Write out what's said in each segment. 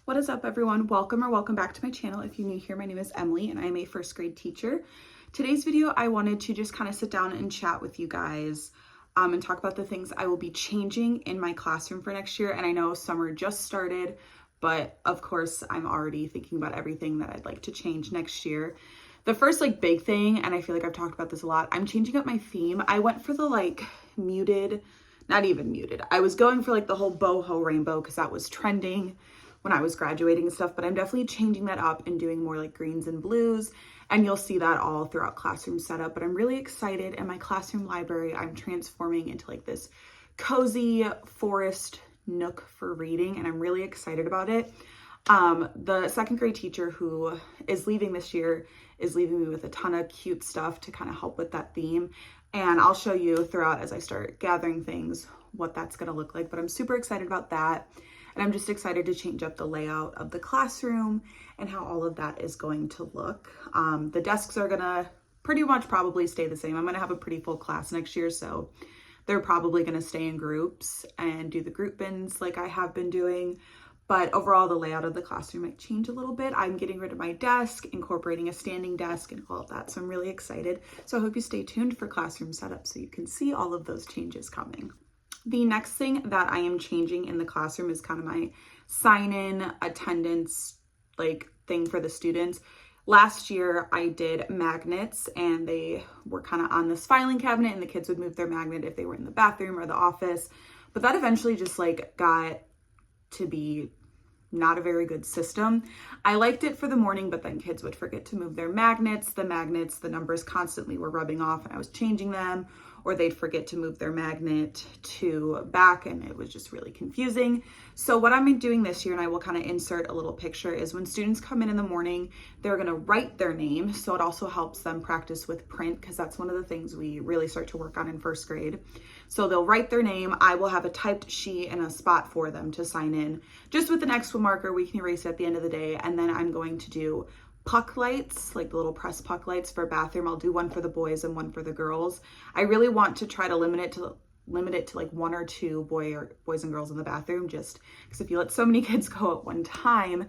What is up, everyone? Welcome back to my channel. If you're new here, my name is Emily and I'm a first grade teacher. Today's video, I wanted to just kind of sit down and chat with you guys and talk about the things I will be changing in my classroom for next year. And I know summer just started, but of course I'm already thinking about everything that I'd like to change next year. The first big thing, and I feel like I've talked about this a lot, I'm changing up my theme. I went for the muted, not even muted. I was going for the whole boho rainbow because that was trending when I was graduating and stuff, but I'm definitely changing that up and doing more greens and blues, and you'll see that all throughout classroom setup. But I'm really excited. In my classroom library, I'm transforming into this cozy forest nook for reading, and I'm really excited about it. The second grade teacher who is leaving this year is leaving me with a ton of cute stuff to kind of help with that theme, and I'll show you throughout as I start gathering things what that's going to look like. But I'm super excited about that. And I'm just excited to change up the layout of the classroom and how all of that is going to look. The desks are gonna pretty much probably stay the same. I'm gonna have a pretty full class next year, so they're probably gonna stay in groups and do the group bins like I have been doing. But overall, the layout of the classroom might change a little bit. I'm getting rid of my desk, incorporating a standing desk and all of that. So I'm really excited. So I hope you stay tuned for classroom setup so you can see all of those changes coming. The next thing that I am changing in the classroom is kind of my sign-in attendance thing for the students. Last year I did magnets and they were kind of on this filing cabinet and the kids would move their magnet if they were in the bathroom or the office. But that eventually just got to be not a very good system. I liked it for the morning, but then kids would forget to move their magnets. The numbers constantly were rubbing off and I was changing them, or they'd forget to move their magnet to back, and it was just really confusing. So what I'm doing this year, and I will kind of insert a little picture, is when students come in the morning, they're gonna write their name. So it also helps them practice with print, because that's one of the things we really start to work on in first grade. So they'll write their name. I will have a typed sheet and a spot for them to sign in. Just with an extra marker, we can erase it at the end of the day. And then I'm going to do puck lights, the little press puck lights for bathroom. I'll do one for the boys and one for the girls. I really want to try to limit it to one or two boys and girls in the bathroom, just because if you let so many kids go at one time,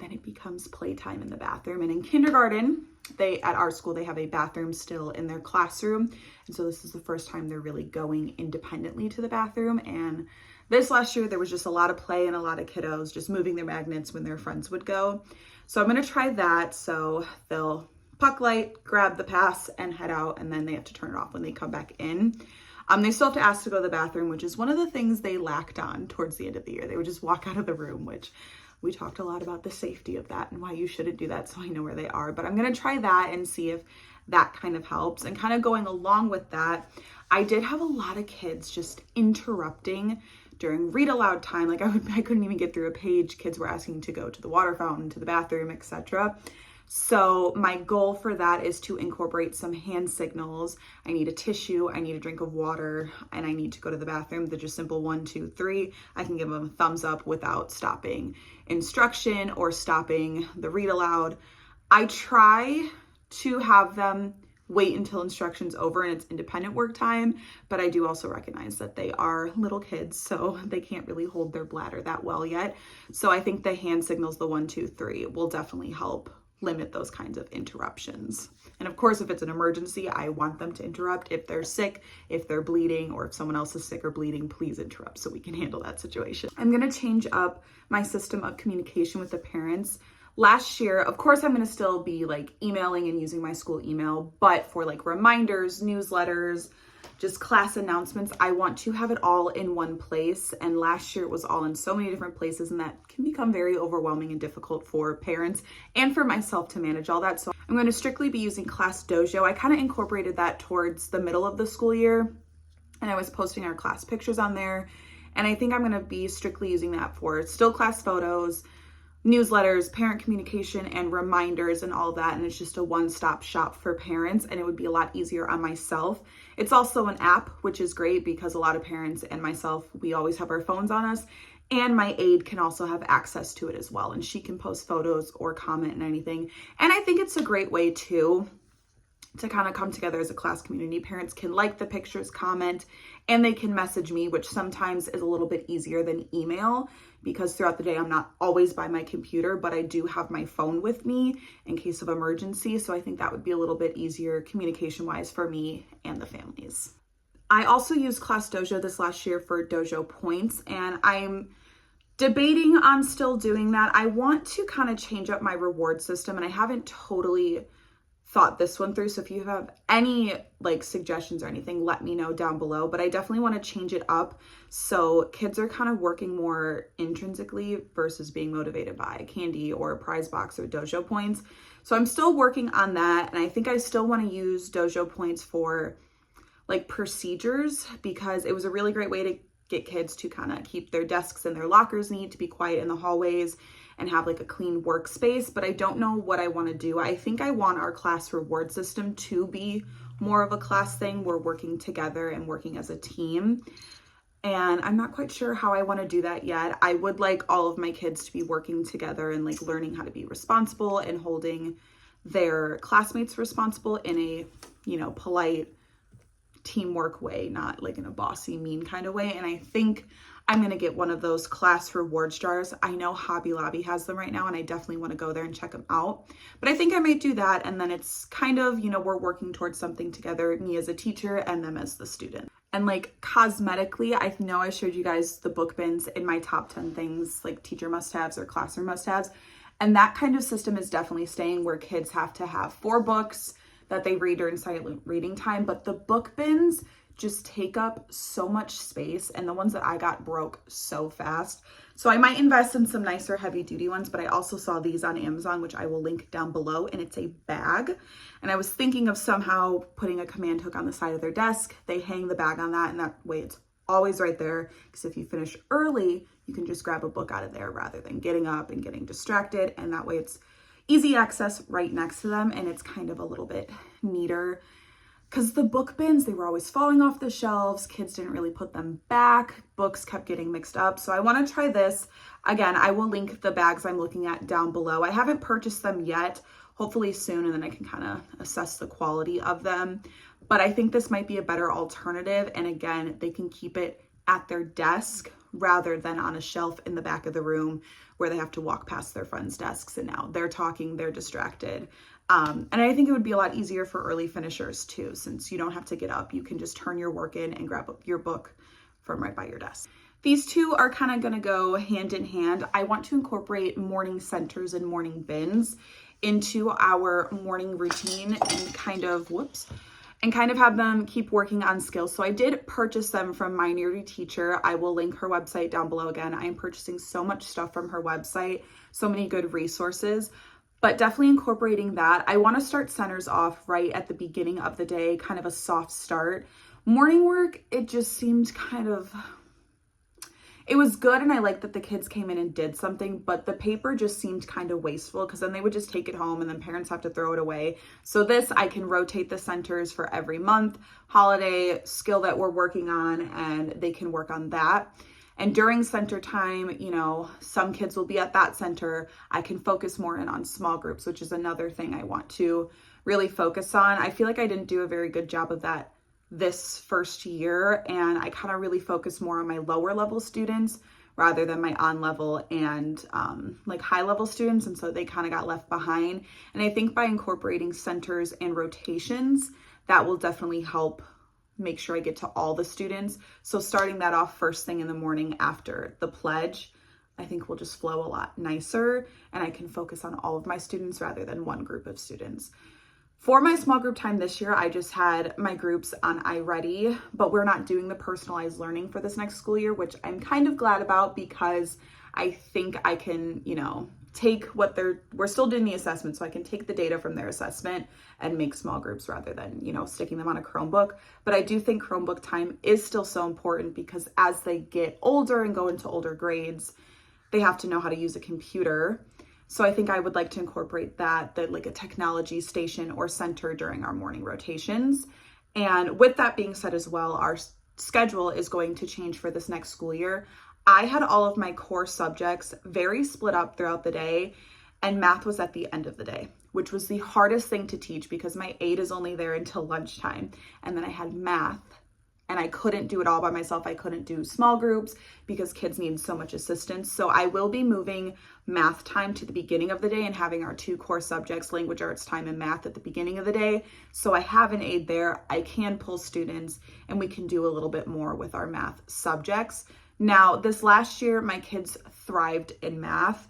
then it becomes playtime in the bathroom. And in kindergarten, at our school, they have a bathroom still in their classroom. And so this is the first time they're really going independently to the bathroom. And this last year, there was just a lot of play and a lot of kiddos just moving their magnets when their friends would go. So I'm gonna try that. So they'll puck light, grab the pass and head out, and then they have to turn it off when they come back in. They still have to ask to go to the bathroom, which is one of the things they lacked on towards the end of the year. They would just walk out of the room, which we talked a lot about the safety of that and why you shouldn't do that, so I know where they are. But I'm gonna try that and see if that kind of helps. And kind of going along with that, I did have a lot of kids just interrupting during read aloud time. I couldn't even get through a page. Kids were asking to go to the water fountain, to the bathroom, etc. So my goal for that is to incorporate some hand signals. I need a tissue, I need a drink of water, and I need to go to the bathroom. They're just simple 1, 2, 3. I can give them a thumbs up without stopping instruction or stopping the read aloud. I try to have them wait until instruction's over and it's independent work time, but I do also recognize that they are little kids, so they can't really hold their bladder that well yet. So I think the hand signals, the 1, 2, 3, will definitely help limit those kinds of interruptions. And of course, if it's an emergency, I want them to interrupt. If they're sick, if they're bleeding, or if someone else is sick or bleeding, please interrupt so we can handle that situation. I'm gonna change up my system of communication with the parents. Last year, of course, I'm gonna still be emailing and using my school email, but for reminders, newsletters, just class announcements, I want to have it all in one place. And last year it was all in so many different places, and that can become very overwhelming and difficult for parents and for myself to manage all that. So I'm going to strictly be using Class Dojo. I kind of incorporated that towards the middle of the school year, and I was posting our class pictures on there. And I think I'm going to be strictly using that for still class photos, newsletters, parent communication, and reminders and all of that. And it's just a one-stop shop for parents, and it would be a lot easier on myself. It's also an app, which is great because a lot of parents and myself, we always have our phones on us, and my aide can also have access to it as well. And she can post photos or comment and anything. And I think it's a great way too to kind of come together as a class community. Parents can like the pictures, comment, and they can message me, which sometimes is a little bit easier than email because throughout the day I'm not always by my computer, but I do have my phone with me in case of emergency. So I think that would be a little bit easier communication wise for me and the families. I also used Class Dojo this last year for Dojo points, and I'm debating on still doing that. I want to kind of change up my reward system, and I haven't totally thought this one through. So if you have any like suggestions or anything, let me know down below, but I definitely want to change it up so kids are kind of working more intrinsically versus being motivated by candy or a prize box or Dojo points. So I'm still working on that, and I think I still want to use Dojo points for like procedures because it was a really great way to get kids to kind of keep their desks and their lockers neat, to be quiet in the hallways and have like a clean workspace. But I don't know what I want to do. I think I want our class reward system to be more of a class thing. We're working together and working as a team. And I'm not quite sure how I want to do that yet. I would like all of my kids to be working together and like learning how to be responsible and holding their classmates responsible in a, you know, polite teamwork way, not like in a bossy, mean kind of way. And I think I'm going to get one of those class reward jars. I know Hobby Lobby has them right now, and I definitely want to go there and check them out. But I think I might do that. And then it's kind of, you know, we're working towards something together, me as a teacher and them as the student. And like cosmetically, I know I showed you guys the book bins in my top 10 things, like teacher must-haves or classroom must-haves. And that kind of system is definitely staying, where kids have to have 4 books that they read during silent reading time. But the book bins just take up so much space, and the ones that I got broke so fast. So I might invest in some nicer heavy duty ones, but I also saw these on Amazon, which I will link down below, and it's a bag. And I was thinking of somehow putting a command hook on the side of their desk. They hang the bag on that, and that way it's always right there, because if you finish early, you can just grab a book out of there rather than getting up and getting distracted. And that way it's easy access right next to them, and it's kind of a little bit neater. Because the book bins, they were always falling off the shelves. Kids didn't really put them back. Books kept getting mixed up. So I want to try this. Again, I will link the bags I'm looking at down below. I haven't purchased them yet. Hopefully soon, and then I can kind of assess the quality of them. But I think this might be a better alternative. And again, they can keep it at their desk rather than on a shelf in the back of the room where they have to walk past their friends' desks, and now they're talking, they're distracted. And I think it would be a lot easier for early finishers too, since you don't have to get up. You can just turn your work in and grab your book from right by your desk. These two are kind of going to go hand in hand. I want to incorporate morning centers and morning bins into our morning routine and kind of have them keep working on skills. So I did purchase them from my nerdy teacher. I will link her website down below. Again, I am purchasing so much stuff from her website, so many good resources, but definitely incorporating that. I want to start centers off right at the beginning of the day, kind of a soft start. Morning work, it just seemed it was good, and I liked that the kids came in and did something, but the paper just seemed kind of wasteful because then they would just take it home and then parents have to throw it away. So this, I can rotate the centers for every month, holiday, skill that we're working on, and they can work on that. And during center time, you know, some kids will be at that center. I can focus more in on small groups, which is another thing I want to really focus on. I feel like I didn't do a very good job of that this first year, and I kind of really focus more on my lower level students rather than my on level and like high level students, and so they kind of got left behind. And I think by incorporating centers and rotations, that will definitely help make sure I get to all the students. So starting that off first thing in the morning after the pledge, I think will just flow a lot nicer, and I can focus on all of my students rather than one group of students. For my small group time this year, I just had my groups on iReady, but we're not doing the personalized learning for this next school year, which I'm kind of glad about because I think I can, you know, take what we're still doing the assessment, so I can take the data from their assessment and make small groups rather than, you know, sticking them on a Chromebook. But I do think Chromebook time is still so important because as they get older and go into older grades, they have to know how to use a computer. So I think I would like to incorporate that like a technology station or center during our morning rotations. And with that being said as well, our schedule is going to change for this next school year. I had all of my core subjects very split up throughout the day, and math was at the end of the day, which was the hardest thing to teach because my aide is only there until lunchtime. And then I had math, and I couldn't do it all by myself. I couldn't do small groups because kids need so much assistance. So I will be moving math time to the beginning of the day and having our 2 core subjects, language arts time and math, at the beginning of the day. So I have an aide there. I can pull students and we can do a little bit more with our math subjects. Now, this last year, my kids thrived in math,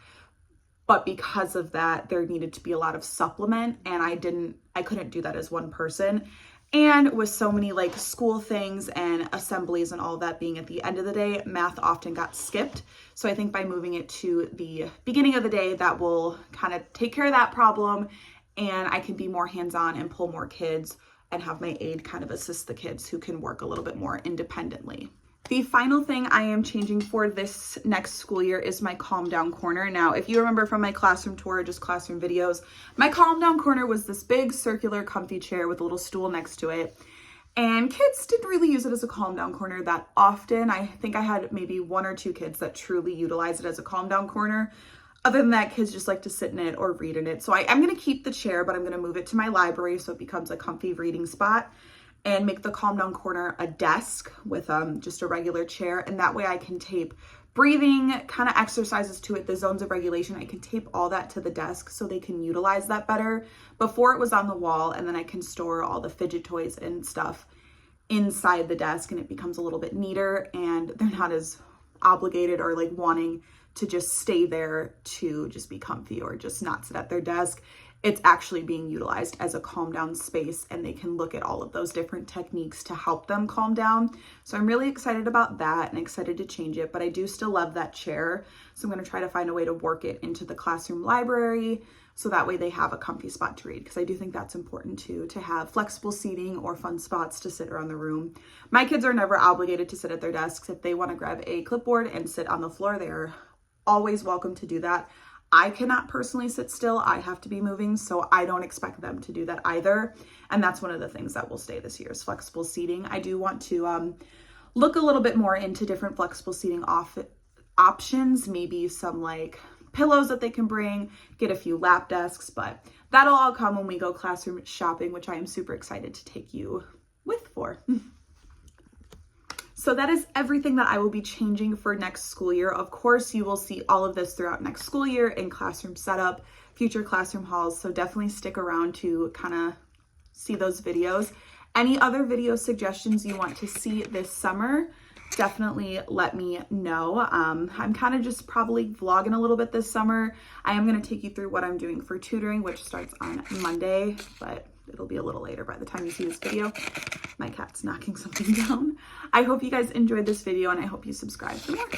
but because of that, there needed to be a lot of supplement, and I couldn't do that as one person. And with so many like school things and assemblies and all that being at the end of the day, math often got skipped. So I think by moving it to the beginning of the day, that will kind of take care of that problem, and I can be more hands-on and pull more kids and have my aide kind of assist the kids who can work a little bit more independently. The final thing I am changing for this next school year is my calm down corner. Now, if you remember from my classroom tour, just classroom videos, my calm down corner was this big circular comfy chair with a little stool next to it. And kids didn't really use it as a calm down corner that often. I think I had maybe 1 or 2 kids that truly utilize it as a calm down corner. Other than that, kids just like to sit in it or read in it. So I'm going to keep the chair, but I'm going to move it to my library so it becomes a comfy reading spot, and make the calm down corner a desk with just a regular chair. And that way I can tape breathing kind of exercises to it, the zones of regulation. I can tape all that to the desk so they can utilize that better. Before it was on the wall, and then I can store all the fidget toys and stuff inside the desk, and it becomes a little bit neater, and they're not as obligated or like wanting to just stay there to just be comfy or just not sit at their desk. It's actually being utilized as a calm down space, and they can look at all of those different techniques to help them calm down. So I'm really excited about that and excited to change it, but I do still love that chair. So I'm going to try to find a way to work it into the classroom library so that way they have a comfy spot to read, because I do think that's important too, to have flexible seating or fun spots to sit around the room. My kids are never obligated to sit at their desks. If they want to grab a clipboard and sit on the floor, they're always welcome to do that. I cannot personally sit still. I have to be moving, so I don't expect them to do that either. And that's one of the things that will stay this year is flexible seating. I do want to look a little bit more into different flexible seating options, maybe some like pillows that they can bring, get a few lap desks, but that'll all come when we go classroom shopping, which I am super excited to take you with for. So that is everything that I will be changing for next school year. Of course, you will see all of this throughout next school year in classroom setup, future classroom hauls. So definitely stick around to kind of see those videos. Any other video suggestions you want to see this summer, definitely let me know. I'm kind of just probably vlogging a little bit this summer. I am going to take you through what I'm doing for tutoring, which starts on Monday, but it'll be a little later by the time you see this video. My cat's knocking something down. I hope you guys enjoyed this video, and I hope you subscribe for more.